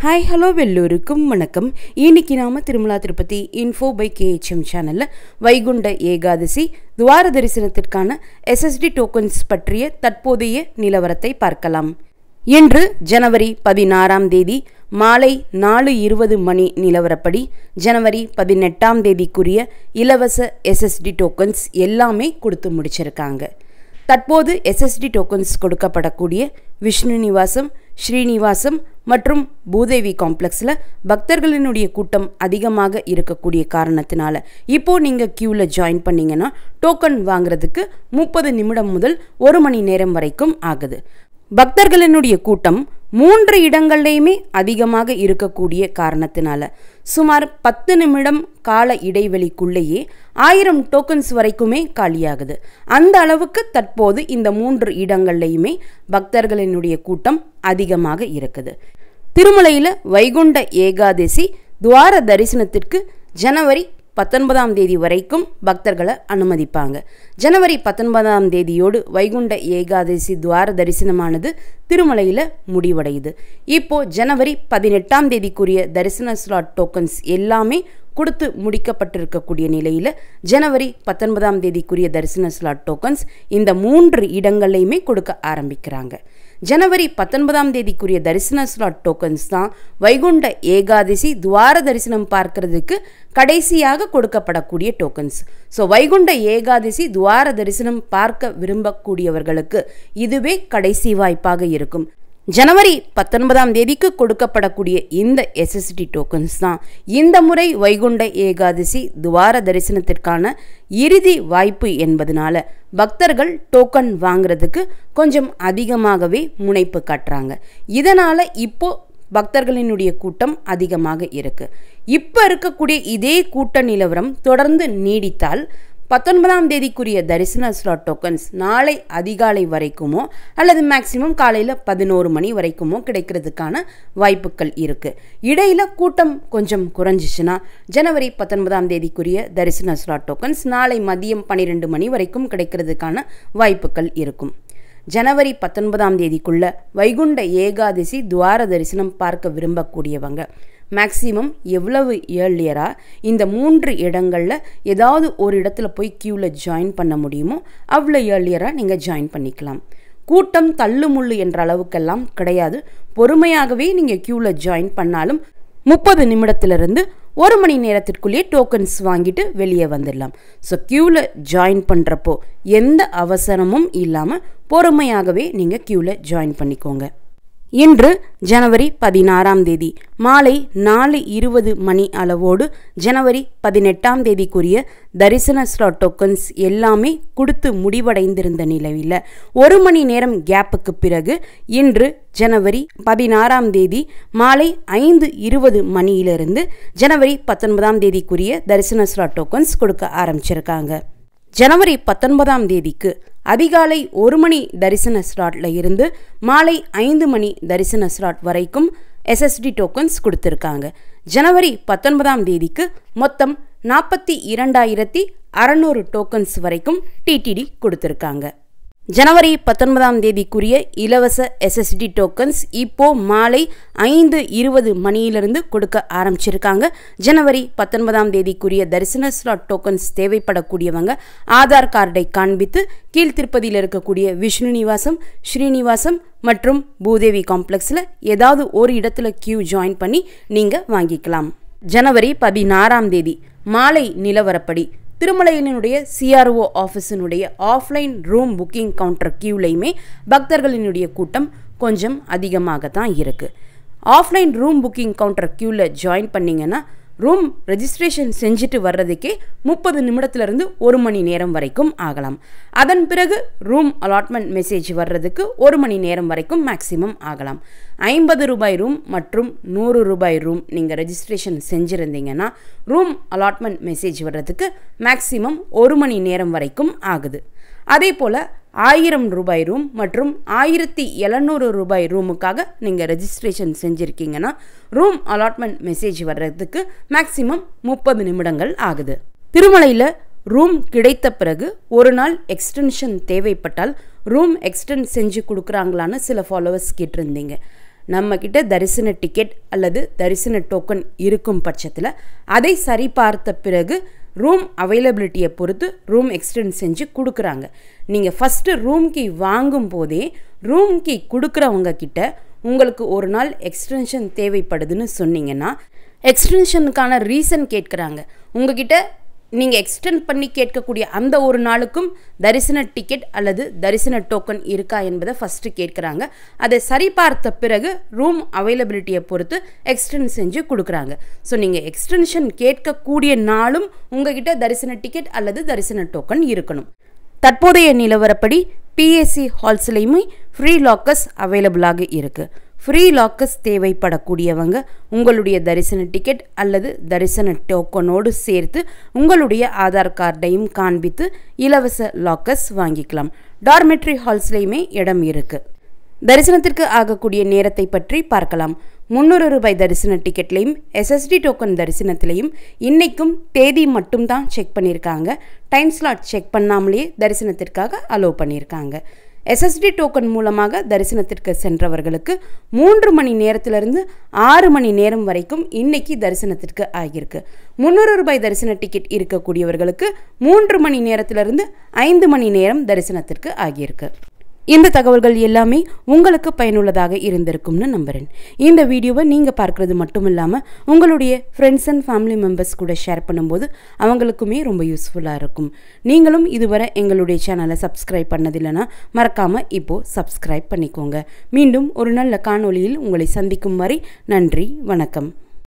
Hi hello வெல்லூருக்கும் வணக்கம். இன்னைக்கு நாம Tirumala Tirupati info by KHM சேனல்ல வைகுண்ட ஏகாதசி துவார தரிசனத்திற்கான SSD டோக்கன்ஸ் பற்றிய தற்போதைய நிலவரத்தை பார்க்கலாம். இன்று ஜனவரி 16ஆம் தேதி மாலை 4:20 மணி நிலவரப்படி ஜனவரி 18ஆம் தேதிக்குரிய இலவச SSD டோக்கன்ஸ் எல்லாமே கொடுத்து முடிச்சிருக்காங்க. தற்போது SSD டோக்கன்ஸ் கொடுக்கப்படக்கூடிய விஷ்ணு நிவாசம், ஸ்ரீனிவாசம் மற்றும் பூதேவி காம்ப்ளெக்ஸில் பக்தர்களினுடைய கூட்டம் அதிகமாக இருக்கக்கூடிய காரணத்தினால இப்போது நீங்கள் க்யூவில் ஜாயின் பண்ணிங்கன்னா டோக்கன் வாங்குறதுக்கு 30 நிமிடம் முதல் 1 மணி நேரம் வரைக்கும் ஆகுது. பக்தர்களினுடைய கூட்டம் 3 இடங்கள்லையுமே அதிகமாக இருக்கக்கூடிய காரணத்தினால சுமார் 10 நிமிடம் கால இடைவெளிக்குள்ளேயே 1000 டோக்கன்ஸ் வரைக்குமே காலியாகுது. அந்த அளவுக்கு தற்போது இந்த 3 இடங்கள்லையுமே பக்தர்களினுடைய கூட்டம் அதிகமாக இருக்குது. திருமலையில் வைகுண்ட ஏகாதசி துவார தரிசனத்திற்கு ஜனவரி 19ஆம் தேதி வரைக்கும் பக்தர்களை அனுமதிப்பாங்க. ஜனவரி 19ஆம் தேதியோடு வைகுண்ட ஏகாதசி துவார தரிசனமானது திருமலையில் முடிவடையுது. இப்போது ஜனவரி 18ஆம் தேதிக்குரிய தரிசன ஸ்லாட் டோக்கன்ஸ் எல்லாமே கொடுத்து முடிக்கப்பட்டிருக்கக்கூடிய நிலையில் ஜனவரி 19ஆம் தேதிக்குரிய தரிசன ஸ்லாட் டோக்கன்ஸ் இந்த 3 இடங்கள்லையுமே கொடுக்க ஆரம்பிக்கிறாங்க. ஜனவரி 19ஆம் தேதிக்குரிய தரிசன ஸ்லாட் டோக்கன்ஸ் தான் வைகுண்ட ஏகாதசி துவார தரிசனம் பார்க்கறதுக்கு கடைசியாக கொடுக்கப்படக்கூடிய டோக்கன்ஸ். ஸோ வைகுண்ட ஏகாதசி துவார தரிசனம் பார்க்க விரும்பக்கூடியவர்களுக்கு இதுவே கடைசி வாய்ப்பாக இருக்கும். ஜனவரி 19ஆம் தேதிக்கு கொடுக்கப்படக்கூடிய இந்த SSD டோக்கன்ஸ் தான் இந்த முறை வைகுண்ட ஏகாதசி துவார தரிசனத்திற்கான இறுதி வாய்ப்பு என்பதனால பக்தர்கள் டோக்கன் வாங்கிறதுக்கு கொஞ்சம் அதிகமாகவே முனைப்பு காட்டுறாங்க. இதனால் இப்போ பக்தர்களினுடைய கூட்டம் அதிகமாக இருக்கு. இப்போ இருக்கக்கூடிய இதே கூட்ட நிலவரம் தொடர்ந்து நீடித்தால் 19ஆம் தேதிக்குரிய தரிசன ஸ்லாட் டோக்கன்ஸ் நாளை அதிகாலை வரைக்குமோ அல்லது மேக்சிமம் காலையில் 11 மணி வரைக்குமோ கிடைக்கிறதுக்கான வாய்ப்புகள் இருக்குது. இடையில் கூட்டம் கொஞ்சம் குறைஞ்சிச்சுன்னா ஜனவரி 19ஆம் தேதிக்குரிய தரிசன ஸ்லாட் டோக்கன்ஸ் நாளை மதியம் 12 மணி வரைக்கும் கிடைக்கிறதுக்கான வாய்ப்புகள் இருக்கும். ஜனவரி 19ஆம் தேதிக்குள்ள வைகுண்ட ஏகாதசி துவார தரிசனம் பார்க்க விரும்பக்கூடியவங்க மேக்ஸிமம் எவ்வளவு ஏர்லியராக இந்த 3 இடங்களில் ஏதாவது ஒரு இடத்துல போய் க்யூவில் ஜாயின் பண்ண முடியுமோ அவ்வளோ ஏர்லியராக நீங்கள் ஜாயின் பண்ணிக்கலாம். கூட்டம் தள்ளுமுள்ளு என்ற அளவுக்கெல்லாம் கிடையாது. பொறுமையாகவே நீங்கள் க்யூவில் ஜாயின் பண்ணாலும் 30 நிமிடத்திலிருந்து 1 மணி நேரத்திற்குள்ளேயே டோக்கன்ஸ் வாங்கிட்டு வெளியே வந்துடலாம். ஸோ க்யூவில் ஜாயின் பண்ணுறப்போ எந்த அவசரமும் இல்லாமல் பொறுமையாகவே நீங்கள் க்யூவில் ஜாயின் பண்ணிக்கோங்க. இன்று ஜனவரி 16ஆம் தேதி மாலை 4:20 மணி அளவோடு ஜனவரி 18ஆம் தேதிக்குரிய தரிசன ஸ்லாட் டோக்கன்ஸ் எல்லாமே கொடுத்து முடிவடைந்திருந்த நிலையில் 1 மணி நேரம் கேப்புக்கு பிறகு இன்று ஜனவரி 16ஆம் தேதி மாலை 5:20 மணியிலிருந்து ஜனவரி 19ஆம் தேதிக்குரிய தரிசன ஸ்லாட் டோக்கன்ஸ் கொடுக்க ஆரம்பிச்சிருக்காங்க. ஜனவரி 19ஆம் தேதிக்கு அதிகாலை 1 மணி தரிசன ஸ்லாட்ல இருந்து மாலை 5 மணி தரிசன ஸ்லாட் வரைக்கும் SSD டோக்கன்ஸ் கொடுத்துருக்காங்க. ஜனவரி 19ஆம் தேதிக்கு மொத்தம் 42,600 டோக்கன்ஸ் வரைக்கும் TTD கொடுத்துருக்காங்க. ஜனவரி 19ஆம் தேதிக்குரிய இலவச SSD டோக்கன்ஸ் இப்போ மாலை 5:20 மணியிலிருந்து கொடுக்க ஆரம்பிச்சிருக்காங்க. ஜனவரி 19ஆம் தேதிக்குரிய தரிசன ஸ்லாட் டோக்கன்ஸ் தேவைப்படக்கூடியவங்க ஆதார் கார்டை காண்பித்து கீழ்த்திருப்பதியில் இருக்கக்கூடிய விஷ்ணு நிவாசம், ஸ்ரீனிவாசம் மற்றும் பூதேவி காம்ப்ளெக்ஸில் ஏதாவது ஒரு இடத்துல க்யூ ஜாயின் பண்ணி நீங்கள் வாங்கிக்கலாம். ஜனவரி 16ஆம் தேதி மாலை நிலவரப்படி திருமலையினுடைய CRO ஆஃபீஸினுடைய ஆஃப்லைன் ரூம் புக்கிங் கவுண்டர் க்யூலையுமே பக்தர்களினுடைய கூட்டம் கொஞ்சம் அதிகமாக தான் இருக்குது. ஆஃப்லைன் ரூம் புக்கிங் கவுண்டர் க்யூவில் ஜாயின் பண்ணிங்கன்னா ரூம் ரெஜிஸ்ட்ரேஷன் செஞ்சுட்டு வர்றதுக்கே 30 நிமிடத்துலேருந்து 1 மணி நேரம் வரைக்கும் ஆகலாம். அதன் பிறகு ரூம் அலாட்மெண்ட் மெசேஜ் வர்றதுக்கு 1 மணி நேரம் வரைக்கும் மேக்ஸிமம் ஆகலாம். 50 ரூபாய் ரூம் மற்றும் 100 ரூபாய் ரூம் நீங்கள் ரெஜிஸ்ட்ரேஷன் செஞ்சுருந்தீங்கன்னா ரூம் அலாட்மெண்ட் மெசேஜ் வர்றதுக்கு மேக்ஸிமம் 1 மணி நேரம் வரைக்கும் ஆகுது. அதே போல் 1000 ரூபாய் ரூம் மற்றும் 1700 ரூபாய் ரூமுக்காக நீங்கள் ரெஜிஸ்ட்ரேஷன் செஞ்சுருக்கீங்கன்னா ரூம் அலாட்மெண்ட் மெசேஜ் வர்றதுக்கு மேக்ஸிமம் 30 நிமிடங்கள் ஆகுது. திருமலையில் ரூம் கிடைத்த பிறகு ஒரு நாள் எக்ஸ்டென்ஷன் தேவைப்பட்டால் ரூம் எக்ஸ்டெண்ட் செஞ்சு கொடுக்குறாங்களான்னு சில ஃபாலோவர்ஸ் கேட்டிருந்தீங்க. நம்ம கிட்ட தரிசன டிக்கெட் அல்லது தரிசன டோக்கன் இருக்கும் பட்சத்தில் அதை சரிபார்த்த பிறகு ரூம் அவைலபிலிட்டியை பொறுத்து ரூம் எக்ஸ்டெண்ட் செஞ்சு கொடுக்குறாங்க. நீங்கள் ஃபஸ்ட்டு ரூம் கீ வாங்கும் போதே ரூம் கீ கொடுக்குறவங்க கிட்ட உங்களுக்கு ஒரு நாள் எக்ஸ்டென்ஷன் தேவைப்படுதுன்னு சொன்னீங்கன்னா எக்ஸ்டென்ஷனுக்கான ரீசன் கேட்குறாங்க. உங்ககிட்ட நீங்கள் எக்ஸ்டெண்ட் பண்ணி கேட்கக்கூடிய அந்த ஒரு நாளுக்கும் தரிசன டிக்கெட் அல்லது தரிசன டோக்கன் இருக்கா என்பதை ஃபஸ்ட்டு கேட்குறாங்க. அதை சரிபார்த்த பிறகு ரூம் அவைலபிலிட்டியை பொறுத்து எக்ஸ்டெண்ட் செஞ்சு கொடுக்குறாங்க. ஸோ நீங்கள் எக்ஸ்டென்ஷன் கேட்கக்கூடிய நாளும் உங்ககிட்ட தரிசன டிக்கெட் அல்லது தரிசன டோக்கன் இருக்கணும். தற்போதைய நிலவரப்படி பிஎஸ்சி ஹால்ஸ்லையுமே ஃப்ரீ லாக்கர்ஸ் அவைலபிளாக இருக்குது. ஃப்ரீ லாக்கர்ஸ் தேவைப்படக்கூடியவங்க உங்களுடைய தரிசன டிக்கெட் அல்லது தரிசன டோக்கனோடு சேர்த்து உங்களுடைய ஆதார் கார்டையும் காண்பித்து இலவச லாக்கர்ஸ் வாங்கிக்கலாம். டார்மெட்ரி ஹால்ஸ்லையுமே இடம் இருக்குது. தரிசனத்திற்கு ஆகக்கூடிய நேரத்தை பற்றி பார்க்கலாம். 300 ரூபாய் தரிசன டிக்கெட்லையும் எஸ்எஸ்டி டோக்கன் தரிசனத்திலையும் இன்றைக்கும் தேதி மட்டும்தான் செக் பண்ணியிருக்காங்க. டைம் ஸ்லாட் செக் பண்ணாமலேயே தரிசனத்திற்காக அலோவ் பண்ணியிருக்காங்க. எஸ்எஸ்டி டோக்கன் மூலமாக தரிசனத்திற்கு சென்றவர்களுக்கு 3 மணி நேரத்திலிருந்து 6 மணி நேரம் வரைக்கும் இன்னைக்கு தரிசனத்திற்கு ஆகியிருக்கு. 300 ரூபாய் தரிசன டிக்கெட் இருக்கக்கூடியவர்களுக்கு 3 மணி நேரத்திலிருந்து 5 மணி நேரம் தரிசனத்திற்கு ஆகியிருக்கு. இந்த தகவல்கள் எல்லாமே உங்களுக்கு பயனுள்ளதாக இருந்திருக்கும்னு நம்புகிறேன். இந்த வீடியோவை நீங்கள் பார்க்குறது மட்டும் இல்லாமல் உங்களுடைய ஃப்ரெண்ட்ஸ் அண்ட் ஃபேமிலி மெம்பர்ஸ் கூட ஷேர் பண்ணும்போது அவங்களுக்குமே ரொம்ப யூஸ்ஃபுல்லாக இருக்கும். நீங்களும் இதுவரை எங்களுடைய சேனலை சப்ஸ்கிரைப் பண்ணதில்லைன்னா மறக்காமல் இப்போது சப்ஸ்கிரைப் பண்ணிக்கோங்க. மீண்டும் ஒரு நல்ல காணொளியில் உங்களை சந்திக்கும் வரை நன்றி, வணக்கம்.